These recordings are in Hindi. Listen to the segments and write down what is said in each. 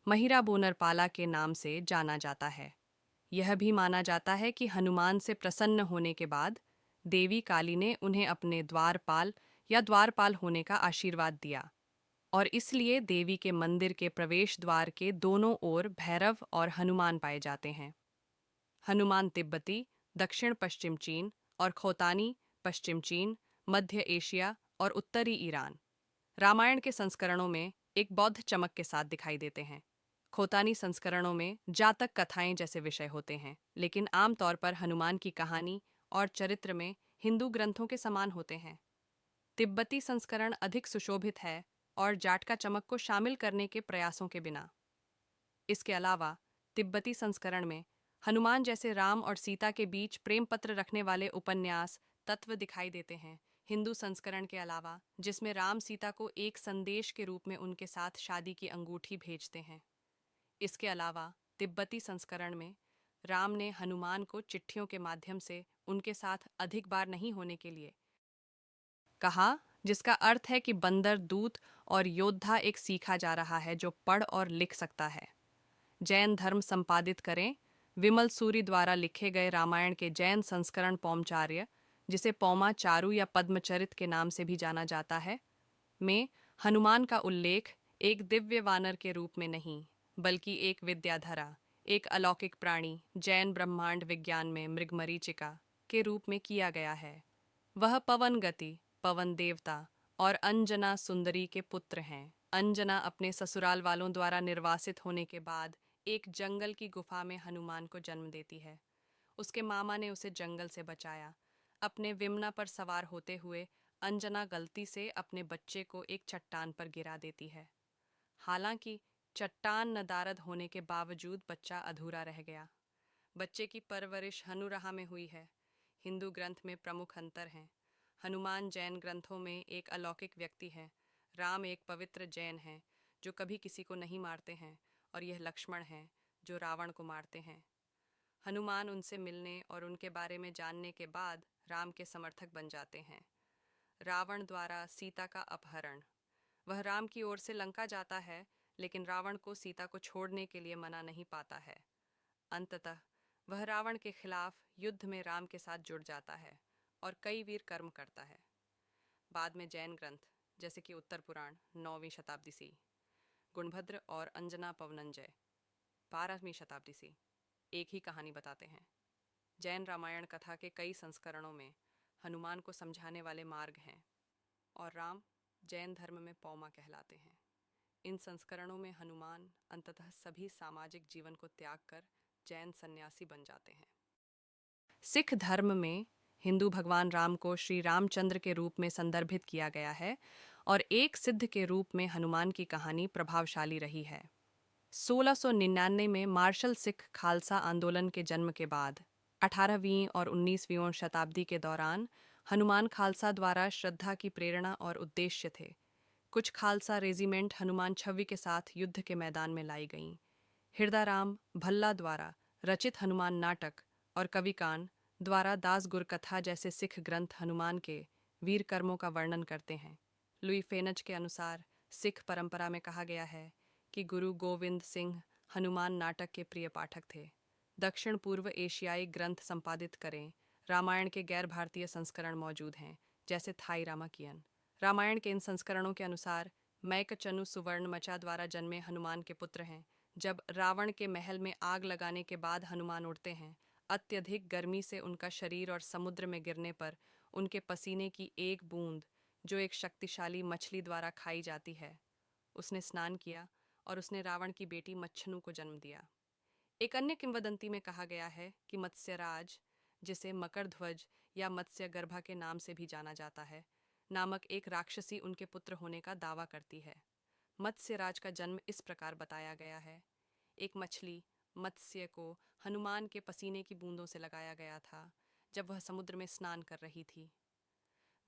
महिरा बोनरपाला के नाम से जाना जाता है। यह भी माना जाता है कि हनुमान से प्रसन्न होने के बाद देवी काली ने उन्हें अपने द्वारपाल या द्वारपाल होने का आशीर्वाद दिया और इसलिए देवी के मंदिर के प्रवेश द्वार के दोनों ओर भैरव और हनुमान पाए जाते हैं। हनुमान तिब्बती, दक्षिण पश्चिम चीन और खोतानी, पश्चिम चीन, मध्य एशिया और उत्तरी ईरान, रामायण के संस्करणों में एक बौद्ध चमक के साथ दिखाई देते हैं। खोतानी संस्करणों में जातक कथाएं जैसे विषय होते हैं, लेकिन आमतौर पर हनुमान की कहानी और चरित्र में हिंदू ग्रंथों के समान होते हैं। तिब्बती संस्करण अधिक सुशोभित है और जाटका चमक को शामिल करने के प्रयासों के बिना। इसके अलावा तिब्बती संस्करण में हनुमान जैसे राम और सीता के बीच प्रेम पत्र रखने वाले उपन्यास तत्व दिखाई देते हैं। हिंदू संस्करण के अलावा, जिसमें राम सीता को एक संदेश के रूप में उनके साथ शादी की अंगूठी भेजते हैं। इसके अलावा तिब्बती संस्करण में राम ने हनुमान को चिट्ठियों के माध्यम से उनके साथ अधिक बार नहीं होने के लिए कहा, जिसका अर्थ है कि बंदर दूत और योद्धा एक सीखा जा रहा है जो पढ़ और लिख सकता है। जैन धर्म संपादित करें। विमल सूरी द्वारा लिखे गए रामायण के जैन संस्करण पौमचार्य, जिसे पौमा चारू या पद्मचरित के नाम से भी जाना जाता है, में हनुमान का उल्लेख एक दिव्य वानर के रूप में नहीं, बल्कि एक विद्याधरा, एक अलौकिक प्राणी, जैन ब्रह्मांड विज्ञान में मृगमरीचिका के रूप में किया गया है। वह पवन गति, पवन देवता और अंजना सुंदरी के पुत्र हैं। अंजना अपने ससुराल वालों द्वारा निर्वासित होने के बाद एक जंगल की गुफा में हनुमान को जन्म देती है। उसके मामा ने उसे जंगल से बचाया। अपने विमना पर सवार होते हुए अंजना गलती से अपने बच्चे को एक चट्टान पर गिरा देती है। हालांकि चट्टान नदारद होने के बावजूद बच्चा अधूरा रह गया। बच्चे की परवरिश हनुराहा में हुई है। हिंदू ग्रंथ में प्रमुख अंतर हैं। हनुमान जैन ग्रंथों में एक अलौकिक व्यक्ति है। राम एक पवित्र जैन हैं जो कभी किसी को नहीं मारते हैं, और यह लक्ष्मण हैं जो रावण को मारते हैं। हनुमान उनसे मिलने और उनके बारे में जानने के बाद राम के समर्थक बन जाते हैं। रावण द्वारा सीता का अपहरण। वह राम की ओर से लंका जाता है, लेकिन रावण को सीता को छोड़ने के लिए मना नहीं पाता है। अंततः वह रावण के खिलाफ युद्ध में राम के साथ जुड़ जाता है और कई वीर कर्म करता है। बाद में जैन ग्रंथ, जैसे कि उत्तर पुराण 9वीं शताब्दी सी, गुणभद्र और अंजना पवनंजय 12वीं शताब्दी सी, एक ही कहानी बताते हैं। जैन रामायण कथा के कई संस्करणों में हनुमान को समझाने वाले मार्ग हैं, और राम जैन धर्म में पौमा कहलाते हैं। इन संस्करणों में हनुमान अंततः सभी सामाजिक जीवन को त्याग कर जैन सन्यासी बन जाते हैं। सिख धर्म में हिंदू भगवान राम को श्री रामचंद्र के रूप में संदर्भित किया गया है, और एक सिद्ध के रूप में हनुमान की कहानी प्रभावशाली रही है। 1699 में मार्शल सिख खालसा आंदोलन के जन्म के बाद 18वीं और 19वीं शताब्दी के दौरान हनुमान खालसा द्वारा श्रद्धा की प्रेरणा और उद्देश्य थे। कुछ खालसा रेजिमेंट हनुमान छवि के साथ युद्ध के मैदान में लाई गईं। हृदयराम भल्ला द्वारा रचित हनुमान नाटक और कविकान द्वारा दास गुरकथा जैसे सिख ग्रंथ हनुमान के वीर कर्मों का वर्णन करते हैं। लुई फेनज के अनुसार सिख परंपरा में कहा गया है कि गुरु गोविंद सिंह हनुमान नाटक के प्रिय पाठक थे। दक्षिण पूर्व एशियाई ग्रंथ संपादित करें। रामायण के गैर भारतीय संस्करण मौजूद हैं, जैसे थाई रामाकियन। रामायण के इन संस्करणों के अनुसार मैकचनु सुवर्णमचा द्वारा जन्मे हनुमान के पुत्र हैं। जब रावण के महल में आग लगाने के बाद हनुमान उड़ते हैं, अत्यधिक गर्मी से उनका शरीर और समुद्र में गिरने पर उनके पसीने की एक बूंद, जो एक शक्तिशाली मछली द्वारा खाई जाती है, उसने स्नान किया और उसने रावण की बेटी मच्छनु को जन्म दिया। एक अन्य किंवदंती में कहा गया है कि मत्स्यराज, जिसे मकरध्वज या मत्स्यगर्भा के नाम से भी जाना जाता है, नामक एक राक्षसी उनके पुत्र होने का दावा करती है। मत्स्यराज का जन्म इस प्रकार बताया गया है। एक मछली मत्स्य को हनुमान के पसीने की बूंदों से लगाया गया था जब वह समुद्र में स्नान कर रही थी।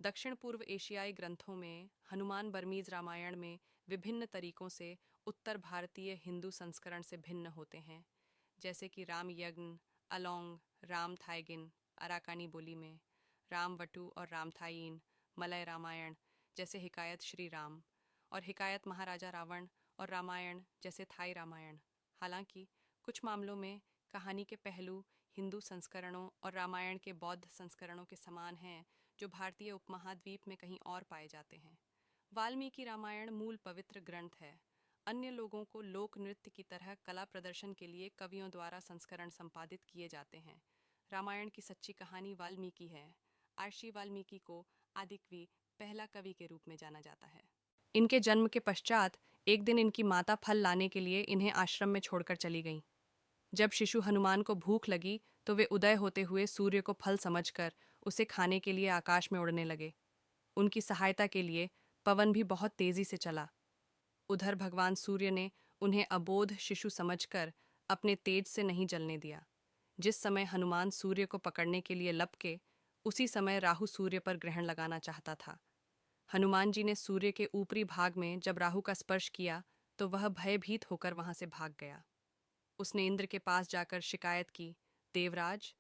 दक्षिण पूर्व एशियाई ग्रंथों में हनुमान बर्मीज रामायण में विभिन्न तरीकों से उत्तर भारतीय हिंदू संस्करण से भिन्न होते हैं, जैसे कि राम यज्ञ, अलोंग, राम थाईगिन अराकानी बोली में, राम वटु और राम थाईन मलय रामायण जैसे हिकायत श्री राम, और हिकायत महाराजा रावण और रामायण जैसे थाई रामायण। हालांकि कुछ मामलों में कहानी के पहलू हिंदू संस्करणों और रामायण के बौद्ध संस्करणों के समान हैं, जो भारतीय उपमहाद्वीप में कहीं और पाए जाते हैं। वाल्मीकि रामायण मूल पवित्र ग्रंथ है। अन्य लोगों को लोक नृत्य की तरह कला प्रदर्शन के लिए कवियों द्वारा संस्करण संपादित किए जाते हैं। रामायण की सच्ची कहानी वाल्मीकि है। आर्षि वाल्मीकि को आदिकवि, पहला कवि के रूप में जाना जाता है। इनके जन्म के पश्चात एक दिन इनकी माता फल लाने के लिए इन्हें आश्रम में छोड़कर चली गईं। जब शिशु हनुमान को भूख लगी तो वे उदय होते हुए सूर्य को फल समझकर उसे खाने के लिए आकाश में उड़ने लगे। उनकी सहायता के लिए पवन भी बहुत तेजी से चला। उधर भगवान सूर्य ने उन्हें अबोध शिशु समझकर अपने तेज से नहीं जलने दिया। जिस समय हनुमान सूर्य को पकड़ने के लिए लपके, उसी समय राहु सूर्य पर ग्रहण लगाना चाहता था। हनुमान जी ने सूर्य के ऊपरी भाग में जब राहु का स्पर्श किया तो वह भयभीत होकर वहां से भाग गया। उसने इंद्र के पास जाकर शिकायत की, देवराज,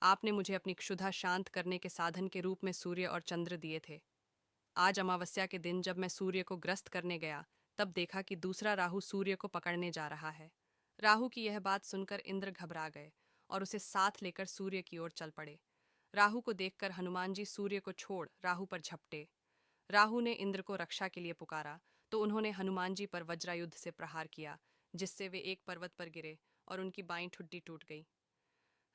आपने मुझे अपनी क्षुधा शांत करने के साधन के रूप में सूर्य और चंद्र दिए थे। आज अमावस्या के दिन जब मैं सूर्य को ग्रस्त करने गया, तब देखा कि दूसरा राहु सूर्य को पकड़ने जा रहा है। राहु की यह बात सुनकर इंद्र घबरा गए और उसे साथ लेकर सूर्य की ओर चल पड़े। राहु को देखकर हनुमान जी सूर्य को छोड़ राहु पर झपटे। राहु ने इंद्र को रक्षा के लिए पुकारा तो उन्होंने हनुमान जी पर वज्रायुध से प्रहार किया, जिससे वे एक पर्वत पर गिरे और उनकी बाईं ठुड्डी टूट गई।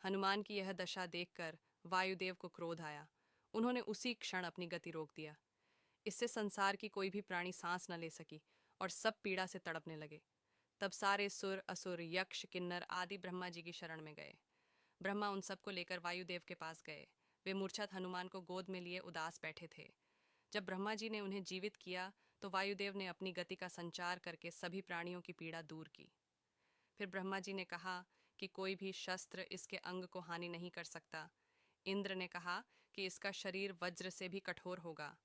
हनुमान की यह दशा देखकर वायुदेव को क्रोध आया। उन्होंने उसी क्षण अपनी गति रोक दिया। इससे संसार की कोई भी प्राणी सांस न ले सकी और सब पीड़ा से तड़पने लगे। तब सारे सुर, असुर, यक्ष, किन्नर आदि ब्रह्मा जी की शरण में गए। ब्रह्मा उन सबको लेकर वायुदेव के पास गए। वे मूर्छित हनुमान को गोद में लिए उदास बैठे थे। जब ब्रह्मा जी ने उन्हें जीवित किया तो वायुदेव ने अपनी गति का संचार करके सभी प्राणियों की पीड़ा दूर की। फिर ब्रह्मा जी ने कहा कि कोई भी शस्त्र इसके अंग को हानि नहीं कर सकता। इंद्र ने कहा कि इसका शरीर वज्र से भी कठोर होगा।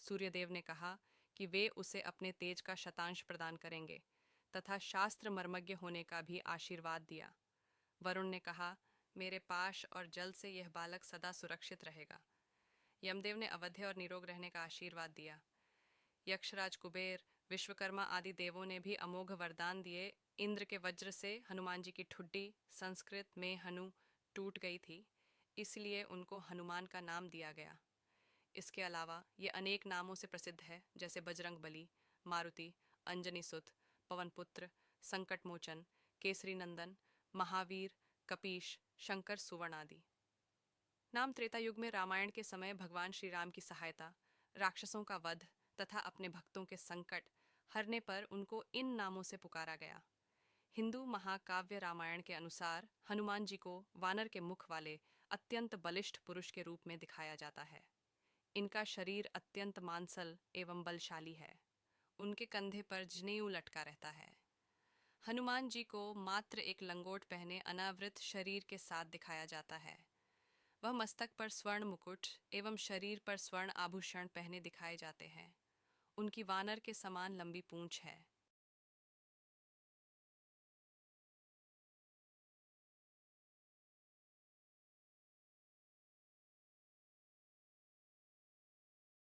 सूर्यदेव ने कहा कि वे उसे अपने तेज का शतांश प्रदान करेंगे तथा शास्त्र मर्मज्ञ होने का भी आशीर्वाद दिया। वरुण ने कहा, मेरे पाश और जल से यह बालक सदा सुरक्षित रहेगा। यमदेव ने अवध्य और निरोग रहने का आशीर्वाद दिया। यक्षराज कुबेर, विश्वकर्मा आदि देवों ने भी अमोघ वरदान दिए। इंद्र के वज्र से हनुमान जी की ठुड्डी, संस्कृत में हनु, टूट गई थी, इसलिए उनको हनुमान का नाम दिया गया। इसके अलावा ये अनेक नामों से प्रसिद्ध है, जैसे बजरंग बली, मारुति, अंजनी सुत, पवनपुत्र, संकट मोचन, केसरी नंदन, महावीर, कपीश, शंकर सुवर्ण आदि। नाम त्रेता युग में रामायण के समय भगवान श्री राम की सहायता, राक्षसों का वध तथा अपने भक्तों के संकट हरने पर उनको इन नामों से पुकारा गया। हिंदू महाकाव्य रामायण के अनुसार हनुमान जी को वानर के मुख वाले अत्यंत बलिष्ठ पुरुष के रूप में दिखाया जाता है। इनका शरीर अत्यंत मांसल एवं बलशाली है। उनके कंधे पर जनेऊ लटका रहता है। हनुमान जी को मात्र एक लंगोट पहने अनावृत शरीर के साथ दिखाया जाता है। वह मस्तक पर स्वर्ण मुकुट एवं शरीर पर स्वर्ण आभूषण पहने दिखाए जाते हैं। उनकी वानर के समान लंबी पूंछ है।